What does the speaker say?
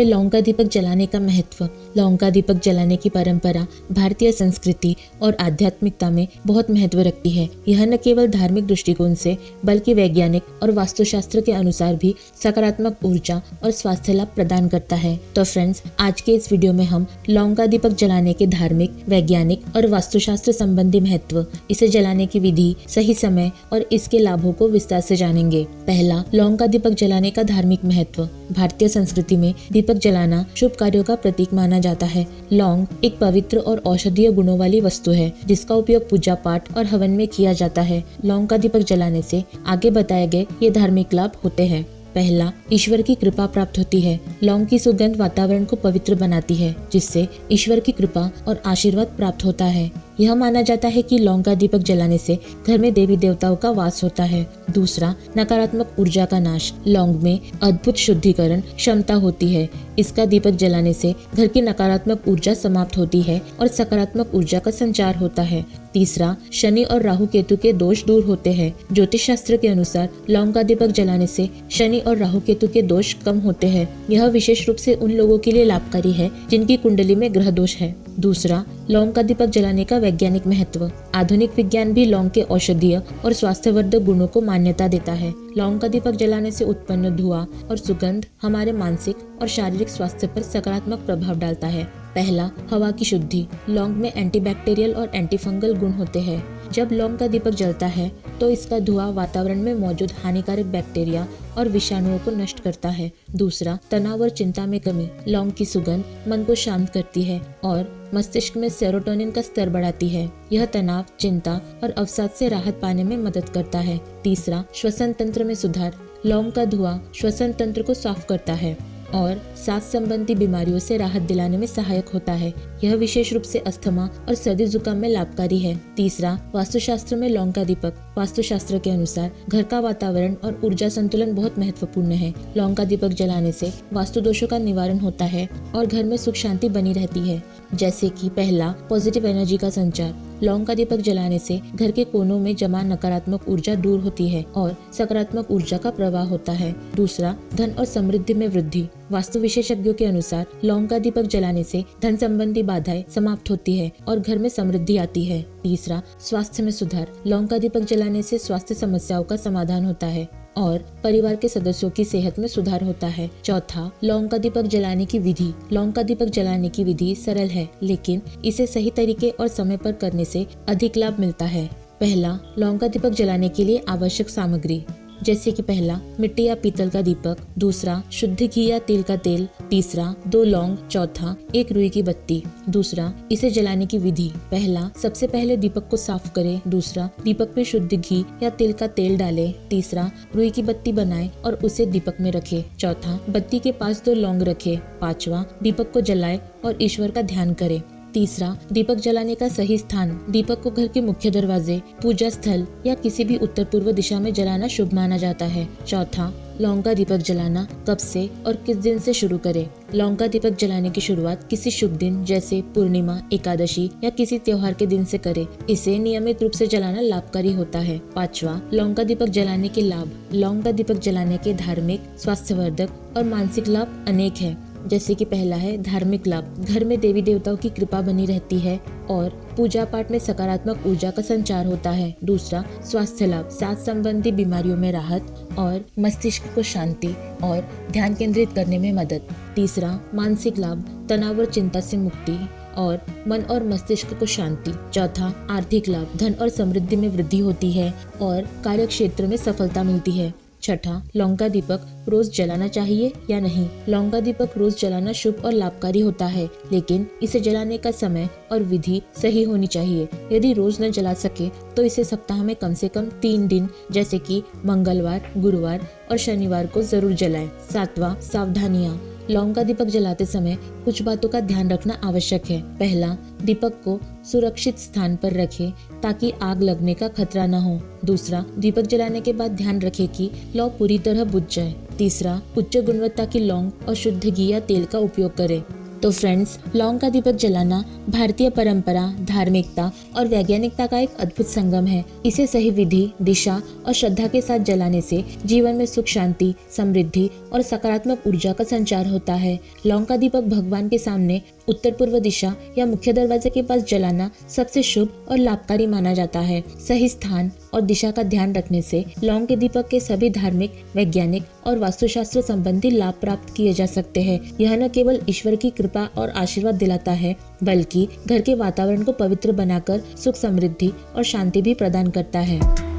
लौंग का दीपक जलाने का महत्व। लौंग का दीपक जलाने की परंपरा भारतीय संस्कृति और आध्यात्मिकता में बहुत महत्व रखती है। यह न केवल धार्मिक दृष्टिकोण से बल्कि वैज्ञानिक और वास्तुशास्त्र के अनुसार भी सकारात्मक ऊर्जा और स्वास्थ्य लाभ प्रदान करता है। तो फ्रेंड्स, आज के इस वीडियो में हम लौंग का दीपक जलाने के धार्मिक, वैज्ञानिक और वास्तुशास्त्र संबंधी महत्व, इसे जलाने की विधि, सही समय और इसके लाभों को विस्तार से जानेंगे। पहला, लौंग का दीपक जलाने का धार्मिक महत्व। भारतीय संस्कृति में दीपक जलाना शुभ कार्यों का प्रतीक माना जाता है। लौंग एक पवित्र और औषधीय गुणों वाली वस्तु है जिसका उपयोग पूजा पाठ और हवन में किया जाता है। लौंग का दीपक जलाने से आगे बताए गए ये धार्मिक लाभ होते हैं। पहला, ईश्वर की कृपा प्राप्त होती है। लौंग की सुगंध वातावरण को पवित्र बनाती है जिससे ईश्वर की कृपा और आशीर्वाद प्राप्त होता है। यह माना जाता है कि लौंग का दीपक जलाने से घर में देवी देवताओं का वास होता है। दूसरा, नकारात्मक ऊर्जा का नाश। लौंग में अद्भुत शुद्धिकरण क्षमता होती है। इसका दीपक जलाने से घर की नकारात्मक ऊर्जा समाप्त होती है और सकारात्मक ऊर्जा का संचार होता है। तीसरा, शनि और राहु केतु के दोष दूर होते हैं। ज्योतिष शास्त्र के अनुसार लौंग का दीपक जलाने से शनि और राहु केतु के दोष कम होते हैं। यह विशेष रूप से उन लोगों के लिए लाभकारी है जिनकी कुंडली में ग्रह दोष है। दूसरा, लौंग का दीपक जलाने का वैज्ञानिक महत्व। आधुनिक विज्ञान भी लौंग के औषधीय और स्वास्थ्यवर्धक गुणों को मान्यता देता है। लौंग का दीपक जलाने से उत्पन्न धुआं और सुगंध हमारे मानसिक और शारीरिक स्वास्थ्य पर सकारात्मक प्रभाव डालता है। पहला, हवा की शुद्धि। लौंग में एंटीबैक्टीरियल और एंटीफंगल गुण होते हैं। जब लौंग का दीपक जलता है तो इसका धुआं वातावरण में मौजूद हानिकारक बैक्टीरिया और विषाणुओं को नष्ट करता है। दूसरा, तनाव और चिंता में कमी। लौंग की सुगंध मन को शांत करती है और मस्तिष्क में सेरोटोनिन का स्तर बढ़ाती है। यह तनाव, चिंता और अवसाद से राहत पाने में मदद करता है। तीसरा, श्वसन तंत्र में सुधार। लौंग का धुआं श्वसन तंत्र को साफ करता है और सांस संबंधी बीमारियों से राहत दिलाने में सहायक होता है। यह विशेष रूप से अस्थमा और सर्दी जुकाम में लाभकारी है। तीसरा, वास्तुशास्त्र में लौंग का दीपक। वास्तुशास्त्र के अनुसार घर का वातावरण और ऊर्जा संतुलन बहुत महत्वपूर्ण है। लौंग का दीपक जलाने से वास्तु दोषों का निवारण होता है और घर में सुख शांति बनी रहती है। जैसे कि पहला, पॉजिटिव एनर्जी का संचार। लौंग का दीपक जलाने से घर के कोनों में जमा नकारात्मक ऊर्जा दूर होती है और सकारात्मक ऊर्जा का प्रवाह होता है। दूसरा, धन और समृद्धि में वृद्धि। वास्तु विशेषज्ञों के अनुसार लौंग का दीपक जलाने से धन संबंधी बाधाएं समाप्त होती है और घर में समृद्धि आती है। तीसरा, स्वास्थ्य में सुधार। लौंग का दीपक जलाने से स्वास्थ्य समस्याओं का समाधान होता है और परिवार के सदस्यों की सेहत में सुधार होता है। चौथा, लौंग का दीपक जलाने की विधि। लौंग का दीपक जलाने की विधि सरल है लेकिन इसे सही तरीके और समय पर करने से अधिक लाभ मिलता है। पहला, लौंग का दीपक जलाने के लिए आवश्यक सामग्री। जैसे कि पहला, मिट्टी या पीतल का दीपक। दूसरा, शुद्ध घी या तिल का तेल। तीसरा, 2 लौंग। चौथा, 1 रुई की बत्ती। दूसरा, इसे जलाने की विधि। पहला, सबसे पहले दीपक को साफ करें। दूसरा, दीपक में शुद्ध घी या तिल का तेल डालें। तीसरा, रुई की बत्ती बनाएं और उसे दीपक में रखें। चौथा, बत्ती के पास 2 लौंग रखें। पांचवा, दीपक को जलाएं और ईश्वर का ध्यान करें। तीसरा, दीपक जलाने का सही स्थान। दीपक को घर के मुख्य दरवाजे, पूजा स्थल या किसी भी उत्तर पूर्व दिशा में जलाना शुभ माना जाता है। चौथा, लौंग का दीपक जलाना कब से और किस दिन से शुरू करें। लौंग का दीपक जलाने की शुरुआत किसी शुभ दिन जैसे पूर्णिमा, एकादशी या किसी त्योहार के दिन से करें। इसे नियमित रूप से जलाना लाभकारी होता है। पांचवा, लौंग का दीपक जलाने के लाभ। लौंग का दीपक जलाने के धार्मिक, स्वास्थ्यवर्धक और मानसिक लाभ अनेक हैं। जैसे कि पहला है धार्मिक लाभ। घर में देवी देवताओं की कृपा बनी रहती है और पूजा पाठ में सकारात्मक ऊर्जा का संचार होता है। दूसरा, स्वास्थ्य लाभ। सांस संबंधी बीमारियों में राहत और मस्तिष्क को शांति और ध्यान केंद्रित करने में मदद। तीसरा, मानसिक लाभ। तनाव और चिंता से मुक्ति और मन और मस्तिष्क को शांति। चौथा, आर्थिक लाभ। धन और समृद्धि में वृद्धि होती है और कार्य क्षेत्र में सफलता मिलती है। छठा, लौंग का दीपक रोज जलाना चाहिए या नहीं। लौंग का दीपक रोज जलाना शुभ और लाभकारी होता है लेकिन इसे जलाने का समय और विधि सही होनी चाहिए। यदि रोज न जला सके तो इसे सप्ताह में कम से कम 3 दिन जैसे कि मंगलवार, गुरुवार और शनिवार को जरूर जलाएं। सातवां, सावधानियां। लौंग का दीपक जलाते समय कुछ बातों का ध्यान रखना आवश्यक है। पहला, दीपक को सुरक्षित स्थान पर रखें ताकि आग लगने का खतरा न हो। दूसरा, दीपक जलाने के बाद ध्यान रखें कि लौ पूरी तरह बुझ जाए। तीसरा, उच्च गुणवत्ता की लौंग और शुद्ध घी या तेल का उपयोग करें। तो फ्रेंड्स, लौंग का दीपक जलाना भारतीय परंपरा, धार्मिकता और वैज्ञानिकता का एक अद्भुत संगम है। इसे सही विधि, दिशा और श्रद्धा के साथ जलाने से जीवन में सुख, शांति, समृद्धि और सकारात्मक ऊर्जा का संचार होता है। लौंग का दीपक भगवान के सामने उत्तर पूर्व दिशा या मुख्य दरवाजे के पास जलाना सबसे शुभ और लाभकारी माना जाता है। सही स्थान और दिशा का ध्यान रखने से लौंग के दीपक के सभी धार्मिक, वैज्ञानिक और वास्तुशास्त्र संबंधी लाभ प्राप्त किए जा सकते हैं। यह न केवल ईश्वर की कृपा और आशीर्वाद दिलाता है, बल्कि घर के वातावरण को पवित्र बनाकर सुख, समृद्धि और शांति भी प्रदान करता है।